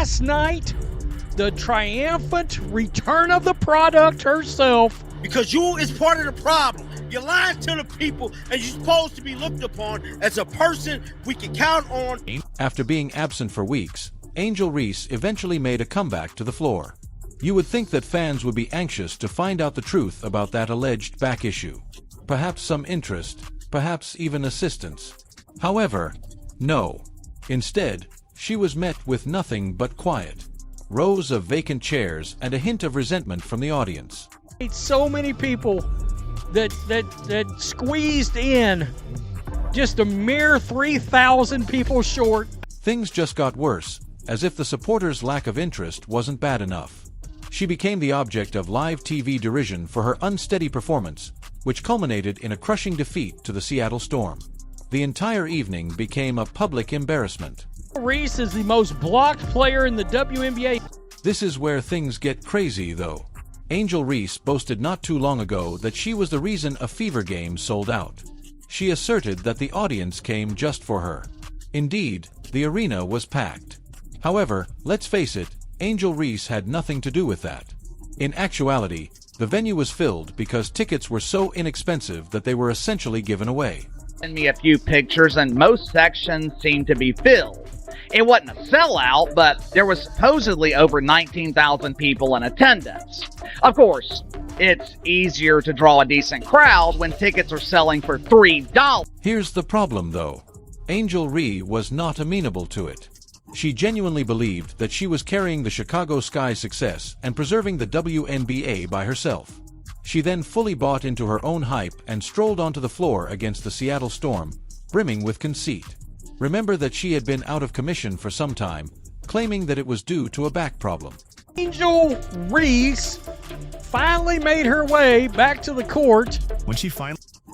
last night, the triumphant return of the product herself. Because you is part of the problem. You're lying to the people, and you're supposed to be looked upon as a person we can count on. After being absent for weeks, Angel Reese eventually made a comeback to the floor. You would think that fans would be anxious to find out the truth about that alleged back issue. Perhaps some interest, perhaps even assistance. However, no. Instead, she was met with nothing but quiet. Rows of vacant chairs and a hint of resentment from the audience. So many people that squeezed in, just a mere 3,000 people short. Things just got worse, as if the supporters' lack of interest wasn't bad enough. She became the object of live TV derision for her unsteady performance, which culminated in a crushing defeat to the Seattle Storm. The entire evening became a public embarrassment. Reese is the most blocked player in the WNBA. This is where things get crazy, though. Angel Reese boasted not too long ago that she was the reason a Fever game sold out. She asserted that the audience came just for her. Indeed, the arena was packed. However, let's face it, Angel Reese had nothing to do with that. In actuality, the venue was filled because tickets were so inexpensive that they were essentially given away. Send me a few pictures, and most sections seemed to be filled. It wasn't a sellout, but there was supposedly over 19,000 people in attendance. Of course, it's easier to draw a decent crowd when tickets are selling for $3. Here's the problem, though. Angel Reese was not amenable to it. She genuinely believed that she was carrying the Chicago Sky's success and preserving the WNBA by herself. She then fully bought into her own hype and strolled onto the floor against the Seattle Storm, brimming with conceit. Remember that she had been out of commission for some time, claiming that it was due to a back problem. Angel Reese finally made her way back to the court.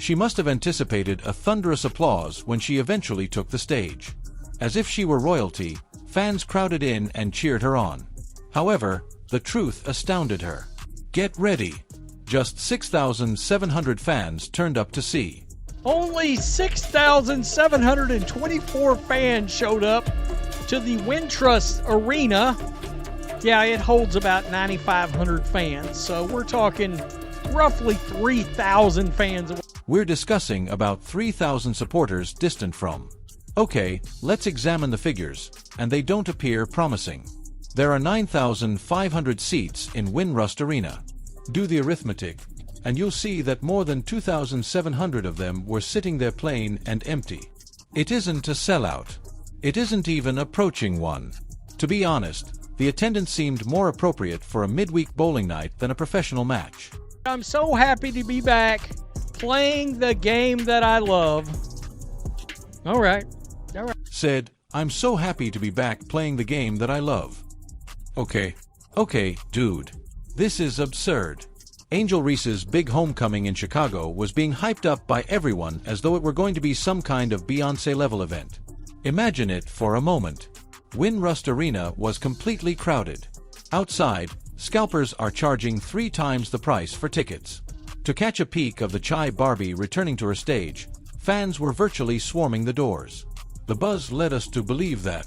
She must have anticipated a thunderous applause when she eventually took the stage. As if she were royalty, fans crowded in and cheered her on. However, the truth astounded her. Get ready. Just 6,700 fans turned up to see. Only 6,724 fans showed up to the Wintrust Arena. Yeah, it holds about 9,500 fans, so we're talking roughly 3,000 fans. We're discussing about 3,000 supporters distant from. Okay, let's examine the figures, and they don't appear promising. There are 9,500 seats in Wintrust Arena. Do the arithmetic, and you'll see that more than 2,700 of them were sitting there plain and empty. It isn't a sellout. It isn't even approaching one. To be honest, the attendance seemed more appropriate for a midweek bowling night than a professional match. I'm so happy to be back playing the game that I love. All right. Said, I'm so happy to be back playing the game that I love. Okay, dude. This is absurd. Angel Reese's big homecoming in Chicago was being hyped up by everyone as though it were going to be some kind of Beyoncé-level event. Imagine it for a moment. Wintrust Arena was completely crowded. Outside, scalpers are charging 3 times the price for tickets. To catch a peek of the Chai Barbie returning to her stage, fans were virtually swarming the doors. The buzz led us to believe that.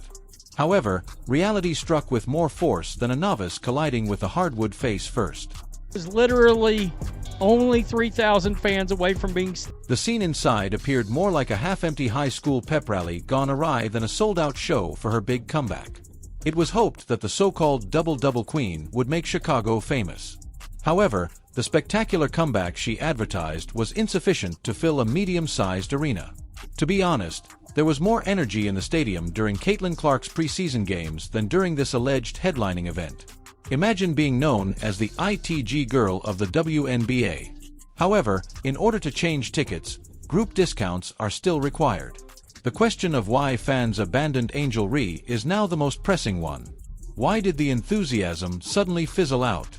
However, reality struck with more force than a novice colliding with a hardwood face first. It was literally only 3,000 fans away from being... The scene inside appeared more like a half-empty high school pep rally gone awry than a sold-out show for her big comeback. It was hoped that the so-called double-double queen would make Chicago famous. However, the spectacular comeback she advertised was insufficient to fill a medium-sized arena. To be honest, there was more energy in the stadium during Caitlin Clark's preseason games than during this alleged headlining event. Imagine being known as the ITG girl of the WNBA. However, in order to change tickets, group discounts are still required. The question of why fans abandoned Angel Reese is now the most pressing one. Why did the enthusiasm suddenly fizzle out?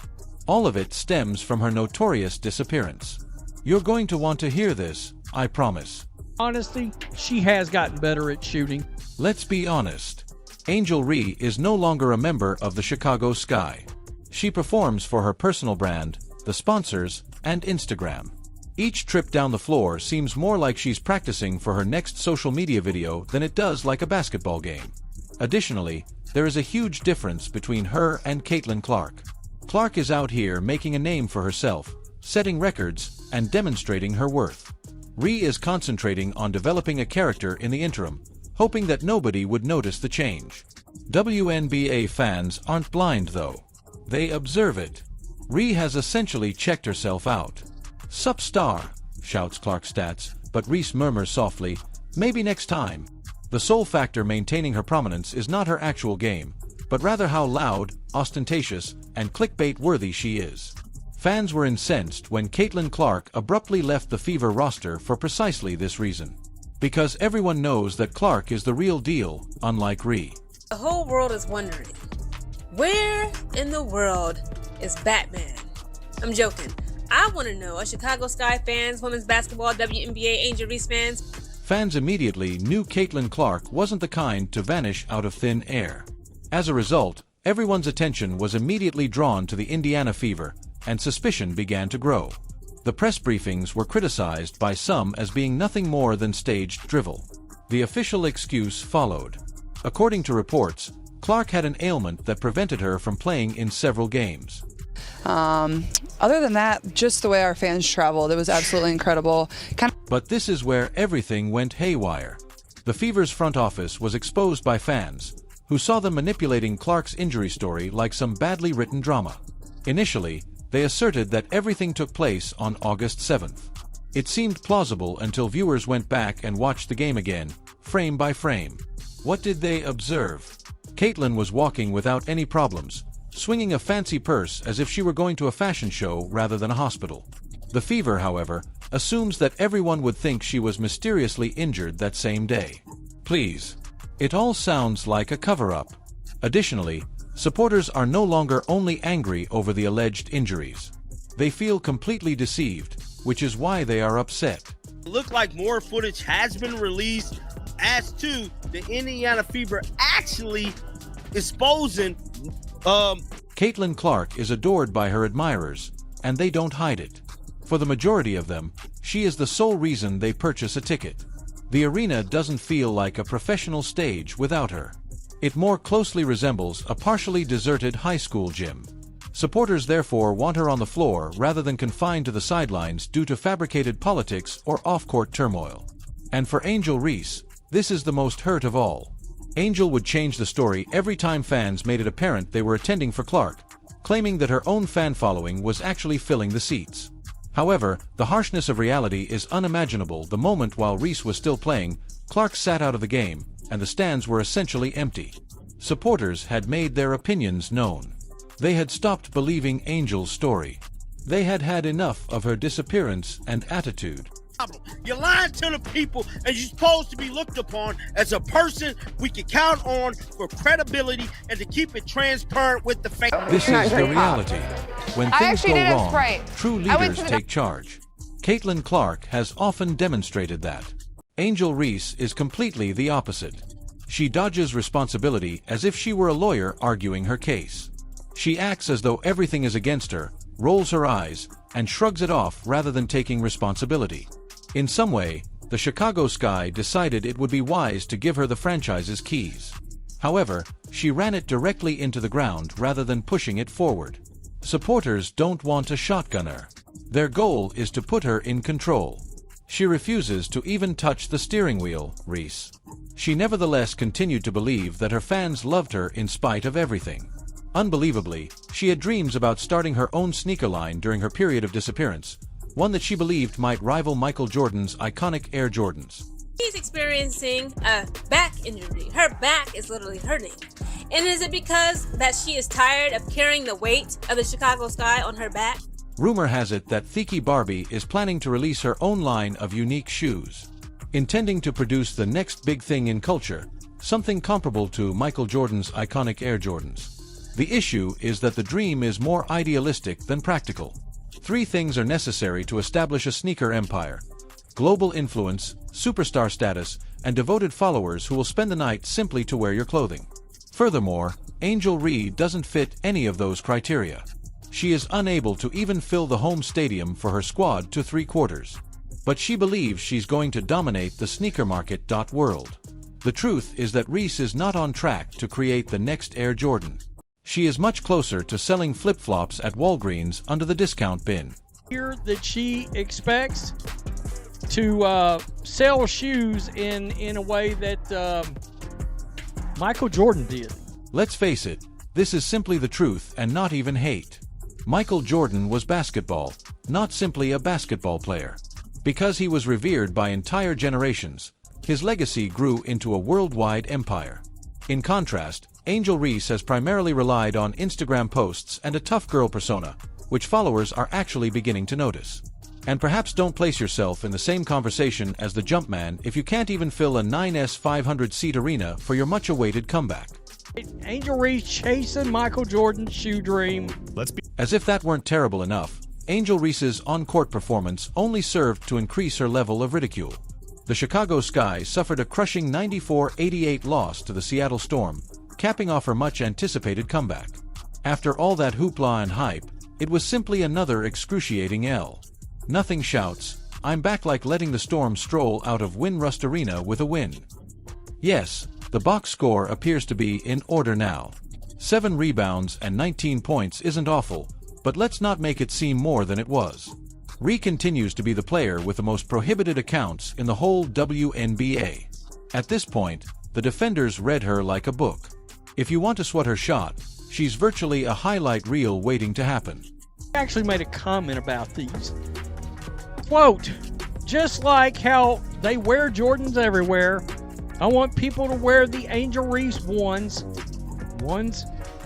All of it stems from her notorious disappearance. You're going to want to hear this, I promise. Honesty, she has gotten better at shooting. Let's be honest. Angel Reese is no longer a member of the Chicago Sky. She performs for her personal brand, the sponsors, and Instagram. Each trip down the floor seems more like she's practicing for her next social media video than it does like a basketball game. Additionally, there is a huge difference between her and Caitlin Clark. Clark is out here making a name for herself, setting records, and demonstrating her worth. Ree is concentrating on developing a character in the interim, hoping that nobody would notice the change. WNBA fans aren't blind though. They observe it. Ree has essentially checked herself out. "Sup star," shouts Clark Stats, but Reese murmurs softly, "Maybe next time." The sole factor maintaining her prominence is not her actual game, but rather how loud, ostentatious, and clickbait-worthy she is. Fans were incensed when Caitlin Clark abruptly left the Fever roster for precisely this reason. Because everyone knows that Clark is the real deal, unlike Ree. The whole world is wondering, where in the world is Batman? I'm joking. I want to know, are Chicago Sky fans, women's basketball, WNBA, Angel Reese fans? Fans immediately knew Caitlin Clark wasn't the kind to vanish out of thin air. As a result, everyone's attention was immediately drawn to the Indiana Fever, and suspicion began to grow. The press briefings were criticized by some as being nothing more than staged drivel. The official excuse followed. According to reports, Clark had an ailment that prevented her from playing in several games. Other than that, just the way our fans traveled, it was absolutely incredible. But this is where everything went haywire. The Fever's front office was exposed by fans, who saw them manipulating Clark's injury story like some badly written drama. Initially, they asserted that everything took place on August 7th. It seemed plausible until viewers went back and watched the game again, frame by frame. What did they observe? Caitlin was walking without any problems, swinging a fancy purse as if she were going to a fashion show rather than a hospital. The Fever, however, assumes that everyone would think she was mysteriously injured that same day. Please. It all sounds like a cover-up. Additionally, supporters are no longer only angry over the alleged injuries. They feel completely deceived, which is why they are upset. It looked like more footage has been released as to the Indiana Fever actually exposing Caitlin Clark is adored by her admirers, and they don't hide it. For the majority of them, she is the sole reason they purchase a ticket. The arena doesn't feel like a professional stage without her. It more closely resembles a partially deserted high school gym. Supporters therefore want her on the floor rather than confined to the sidelines due to fabricated politics or off-court turmoil. And for Angel Reese, this is the most hurt of all. Angel would change the story every time fans made it apparent they were attending for Clark, claiming that her own fan following was actually filling the seats. However, the harshness of reality is unimaginable. The moment while Reese was still playing, Clark sat out of the game, and the stands were essentially empty. Supporters had made their opinions known. They had stopped believing Angel's story. They had had enough of her disappearance and attitude. You're lying to the people, and you're supposed to be looked upon as a person we can count on for credibility and to keep it transparent with the fans. This is the reality. When things go wrong, Sprite. true leaders take charge. Caitlin Clark has often demonstrated that. Angel Reese is completely the opposite. She dodges responsibility as if she were a lawyer arguing her case. She acts as though everything is against her, rolls her eyes, and shrugs it off rather than taking responsibility. In some way, the Chicago Sky decided it would be wise to give her the franchise's keys. However, she ran it directly into the ground rather than pushing it forward. Supporters don't want a shotgunner. Their goal is to put her in control. She refuses to even touch the steering wheel, Reese. She nevertheless continued to believe that her fans loved her in spite of everything. Unbelievably, she had dreams about starting her own sneaker line during her period of disappearance, one that she believed might rival Michael Jordan's iconic Air Jordans. She's experiencing a back injury. Her back is literally hurting. And is it because that she is tired of carrying the weight of the Chicago Sky on her back? Rumor has it that Tiki Barbie is planning to release her own line of unique shoes, intending to produce the next big thing in culture, something comparable to Michael Jordan's iconic Air Jordans. The issue is that the dream is more idealistic than practical. 3 things are necessary to establish a sneaker empire: global influence, superstar status, and devoted followers who will spend the night simply to wear your clothing. Furthermore, Angel Reese doesn't fit any of those criteria. She is unable to even fill the home stadium for her squad to 3/4. But she believes she's going to dominate the sneaker market. World. The truth is that Reese is not on track to create the next Air Jordan. She is much closer to selling flip-flops at Walgreens under the discount bin. Here that she expects to sell shoes in a way that Michael Jordan did. Let's face it, this is simply the truth and not even hate. Michael Jordan was basketball, not simply a basketball player. Because he was revered by entire generations, his legacy grew into a worldwide empire. In contrast, Angel Reese has primarily relied on Instagram posts and a tough girl persona, which followers are actually beginning to notice. And perhaps don't place yourself in the same conversation as the Jumpman if you can't even fill a 9S 500-seat arena for your much-awaited comeback. Angel Reese chasing Michael Jordan's shoe dream. As if that weren't terrible enough, Angel Reese's on-court performance only served to increase her level of ridicule. The Chicago Sky suffered a crushing 94-88 loss to the Seattle Storm, capping off her much-anticipated comeback. After all that hoopla and hype, it was simply another excruciating L. Nothing shouts, "I'm back" like letting the Storm stroll out of Winrust Arena with a win. Yes, the box score appears to be in order now. 7 rebounds and 19 points isn't awful, but let's not make it seem more than it was. Ree continues to be the player with the most prohibited accounts in the whole WNBA. At this point, the defenders read her like a book. If you want to sweat her shot, she's virtually a highlight reel waiting to happen. I actually made a comment about these. Quote, just like how they wear Jordans everywhere, I want people to wear the Angel Reese ones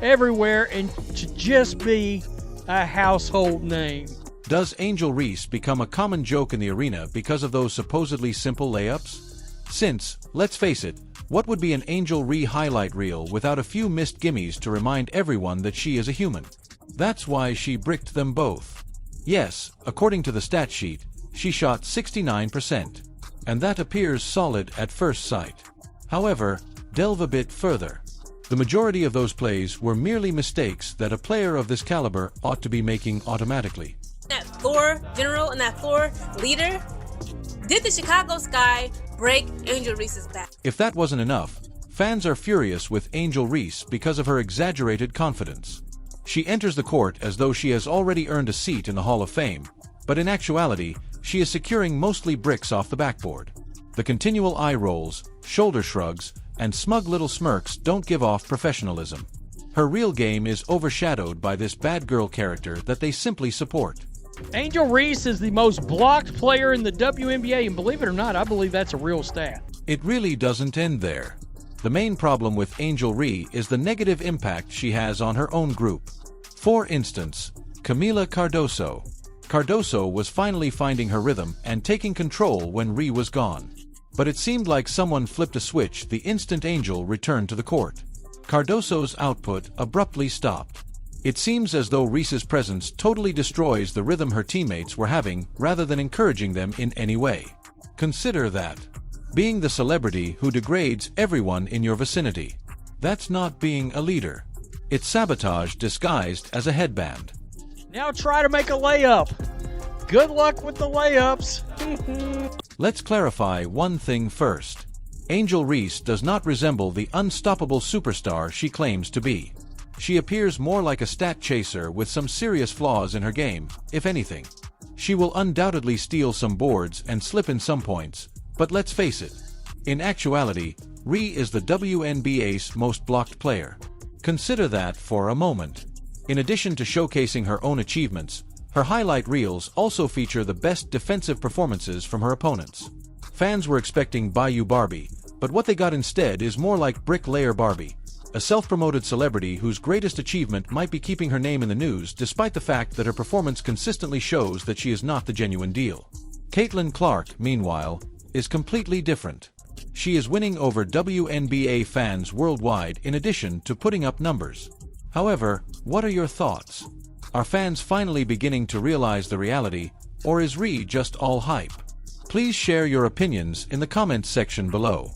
everywhere and to just be a household name. Does Angel Reese become a common joke in the arena because of those supposedly simple layups? Since, let's face it, what would be an Angel Ree highlight reel without a few missed gimmies to remind everyone that she is a human? That's why she bricked them both. Yes, according to the stat sheet, she shot 69%. And that appears solid at first sight. However, delve a bit further. The majority of those plays were merely mistakes that a player of this caliber ought to be making automatically. That floor general and that floor leader, did the Chicago Sky break Angel Reese's back? If that wasn't enough, fans are furious with Angel Reese because of her exaggerated confidence. She enters the court as though she has already earned a seat in the Hall of Fame, but in actuality, she is securing mostly bricks off the backboard. The continual eye rolls, shoulder shrugs, and smug little smirks don't give off professionalism. Her real game is overshadowed by this bad girl character that they simply support. Angel Reese is the most blocked player in the WNBA, and believe it or not, I believe that's a real stat. It really doesn't end there. The main problem with Angel Ree is the negative impact she has on her own group. For instance, Camila Cardoso. Cardoso was finally finding her rhythm and taking control when Ree was gone. But it seemed like someone flipped a switch the instant Angel returned to the court. Cardoso's output abruptly stopped. It seems as though Reese's presence totally destroys the rhythm her teammates were having rather than encouraging them in any way. Consider that. Being the celebrity who degrades everyone in your vicinity. That's not being a leader. It's sabotage disguised as a headband. Now try to make a layup. Good luck with the layups. Let's clarify one thing first. Angel Reese does not resemble the unstoppable superstar she claims to be. She appears more like a stat chaser with some serious flaws in her game, if anything. She will undoubtedly steal some boards and slip in some points, but let's face it. In actuality, Ree is the WNBA's most blocked player. Consider that for a moment. In addition to showcasing her own achievements, her highlight reels also feature the best defensive performances from her opponents. Fans were expecting Bayou Barbie, but what they got instead is more like Bricklayer Barbie, a self-promoted celebrity whose greatest achievement might be keeping her name in the news despite the fact that her performance consistently shows that she is not the genuine deal. Caitlin Clark, meanwhile, is completely different. She is winning over WNBA fans worldwide in addition to putting up numbers. However, what are your thoughts? Are fans finally beginning to realize the reality, or is Ree just all hype? Please share your opinions in the comments section below.